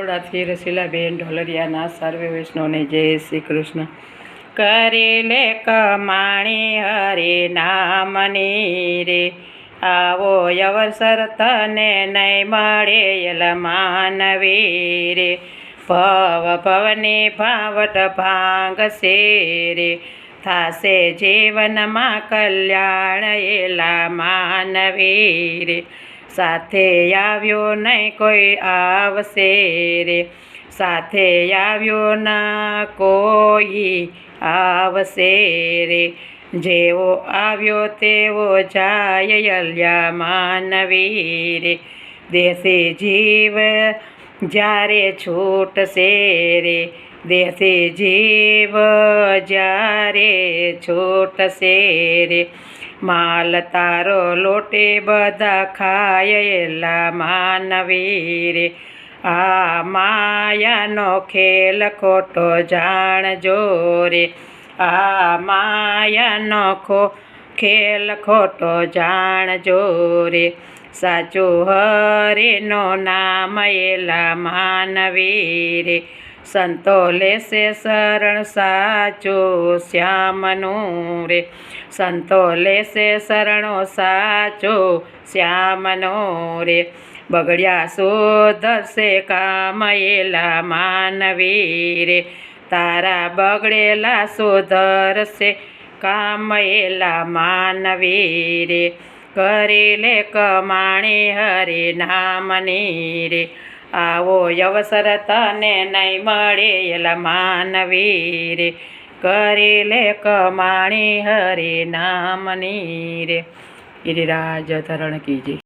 બરોડાથી રસીલાબેન ઢોલરિયાના સર્વે વૈષ્ણવને જય શ્રી કૃષ્ણ. કરી લે કમાણી હરે નામની રે, આવો અવસર તને નહીં મળે એલા માનવી રે. ભવ ભવની ભાવટ ભાંગશે રે, થાશે જીવનમાં કલ્યાણ એલા માનવી રે. સાથે આવ્યો નહીં કોઈ આવશે રે, સાથે આવ્યો ના કોઈ આવશે રે. જેવો આવ્યો તેવો જાય અલ્યા માનવી રે. દેશી જીવ જ્યારે છૂટશે રે, દેશી જીવ જ્યારે છૂટશે રે. માલ તારો લોટે બધા ખાય એલા માનવી રે. આ માયાનો ખેલ ખોટો જાણજો રે, આ માયાનો ખેલ ખોટો જાણજો રે. સાચું હરિનું નામ એલા માનવી રે, સંતો લેશે શરણ સાચું શ્યામનું રે. સંતો લેશે શરણો સાચું શ્યામનું રે. બગડ્યા સુધરશે કામ એલા માનવી રે, તારા બગડેલા સુધરશે કામ એલા માનવી રે. કરી લે કમાણી હરે નામની રે, આવો અવસર તને નહીં મળે એલા માનવી રે. કરી લે કમાણી હરે નામની રે. ગિરિરાજ ધરણ કીજે.